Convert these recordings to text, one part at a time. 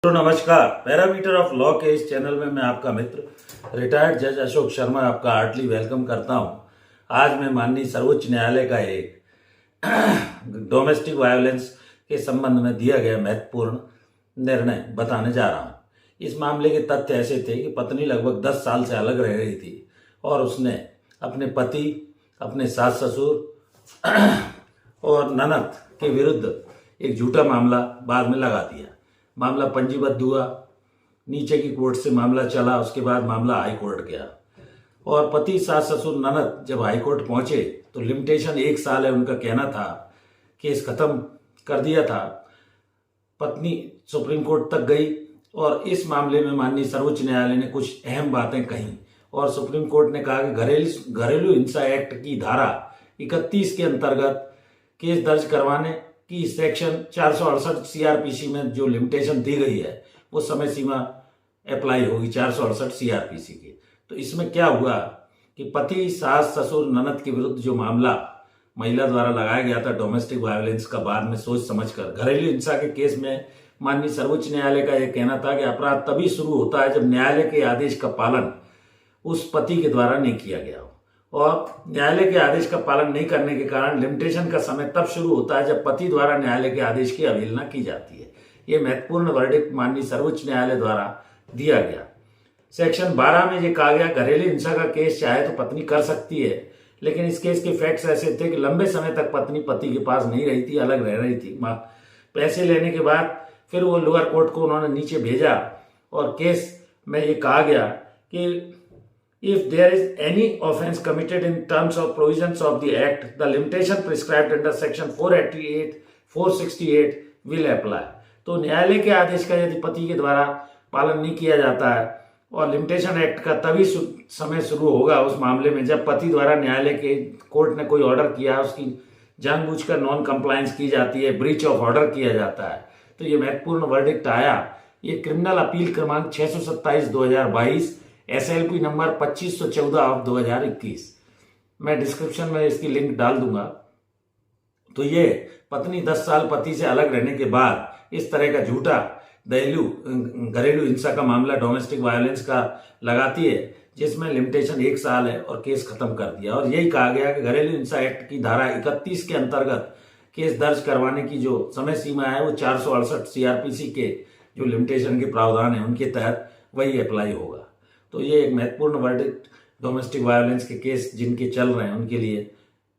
तो नमस्कार। Parameter of law के इस चैनल में मैं आपका मित्र रिटायर्ड जज अशोक शर्मा आपका हार्टली वेलकम करता हूं। आज मैं माननीय सर्वोच्च न्यायालय का एक डोमेस्टिक वायलेंस के संबंध में दिया गया महत्वपूर्ण निर्णय बताने जा रहा हूं। इस मामले के तथ्य ऐसे थे कि पत्नी लगभग 10 साल से अलग रह रही थी और उसने अपने पति, अपने सास ससुर और ननद के विरुद्ध एक झूठा मामला बाद में लगा दिया। मामला पंजीबद्ध हुआ, नीचे की कोर्ट से मामला चला, उसके बाद मामला हाई कोर्ट गया और पति, सास, ससुर, ननद जब हाई कोर्ट पहुंचे तो लिमिटेशन 1 साल है उनका कहना था। केस खत्म कर दिया था। पत्नी सुप्रीम कोर्ट तक गई और इस मामले में माननीय सर्वोच्च न्यायालय ने कुछ अहम बातें कही और सुप्रीम कोर्ट ने कहा कि घरेलू हिंसा एक्ट की धारा 31 के अंतर्गत केस दर्ज करवाने की सेक्शन 468 सीआरपीसी में जो लिमिटेशन दी गई है वो समय सीमा अप्लाई होगी 468 सीआरपीसी की। तो इसमें क्या हुआ कि पति, सास, ससुर, ननद के विरुद्ध जो मामला महिला द्वारा लगाया गया था डोमेस्टिक वायलेंस का, बाद में सोच समझकर घरेलू हिंसा के केस में माननीय सर्वोच्च न्यायालय का यह कहना था कि अपराध तभी शुरू होता है जब न्यायालय के आदेश का पालन उस पति के द्वारा नहीं किया गया हो और न्यायालय के आदेश का पालन नहीं करने के कारण लिमिटेशन का समय तब शुरू होता है जब पति द्वारा न्यायालय के आदेश की अवहेलना की जाती है। यह महत्वपूर्ण वर्डिक्ट माननीय सर्वोच्च न्यायालय द्वारा दिया गया। सेक्शन 12 में यह कहा गया घरेलू हिंसा का केस चाहे तो पत्नी कर सकती है, लेकिन इस केस के फैक्ट्स ऐसे थे कि लंबे समय तक पत्नी पति के पास नहीं रही थी, अलग रह रही थी। पैसे लेने के बाद फिर वो लोअर कोर्ट को उन्होंने नीचे भेजा और केस में ये कहा गया कि if there is any offence committed in terms of provisions of the act, the limitation prescribed under section 488, 468 will apply। तो न्यायालय के आदेश का यदि पति के द्वारा पालन नहीं किया जाता है और लिमिटेशन एक्ट का तभी समय शुरू होगा उस मामले में जब पति द्वारा न्यायालय के कोर्ट ने कोई ऑर्डर किया है, उसकी जानबूझकर नॉन कंप्लायंस की जाती है, ब्रीच ऑफ ऑर्डर किया जाता है। तो ये महत्वपूर्ण वर्डिक्ट आया। ये क्रिमिनल अपील क्रमांक 627/2022 SLP नंबर 2514/2021। मैं डिस्क्रिप्शन में इसकी लिंक डाल दूंगा। तो ये पत्नी 10 साल पति से अलग रहने के बाद इस तरह का झूठा घरेलू हिंसा का मामला डोमेस्टिक वायलेंस का लगाती है जिसमें लिमिटेशन 1 साल है और केस खत्म कर दिया। और यही कहा गया कि घरेलू हिंसा एक्ट की धारा 31 के अंतर्गत केस दर्ज करवाने की जो समय सीमा है वो 468 सीआरपीसी के जो लिमिटेशन के प्रावधान है उनके तहत वही अप्लाई होगा। तो ये एक महत्वपूर्ण वर्डिक्ट डोमेस्टिक वायलेंस के केस जिनके चल रहे हैं उनके लिए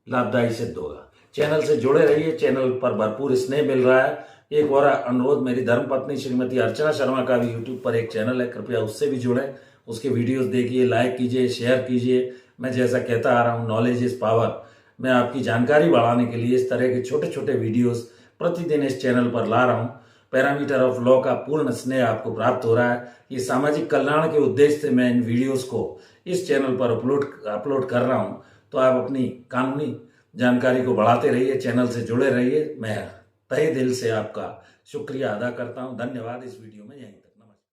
लाभदायी सिद्ध होगा। चैनल से जुड़े रहिए, चैनल पर भरपूर स्नेह मिल रहा है। एक और अनुरोध, मेरी धर्मपत्नी श्रीमती अर्चना शर्मा का भी यूट्यूब पर एक चैनल है, कृपया उससे भी जुड़ें, उसके वीडियोस देखिए, लाइक कीजिए, शेयर कीजिए। मैं जैसा कहता आ रहा हूँ, नॉलेज इज पावर। मैं आपकी जानकारी बढ़ाने के लिए इस तरह के छोटे छोटे वीडियोस प्रतिदिन इस चैनल पर ला रहा हूँ। पैरामीटर ऑफ लॉ का पूर्ण स्नेह आपको प्राप्त हो रहा है। ये सामाजिक कल्याण के उद्देश्य से मैं इन वीडियोस को इस चैनल पर अपलोड कर रहा हूं। तो आप अपनी कानूनी जानकारी को बढ़ाते रहिए, चैनल से जुड़े रहिए। मैं तहे दिल से आपका शुक्रिया अदा करता हूं। धन्यवाद। इस वीडियो में यहीं तक।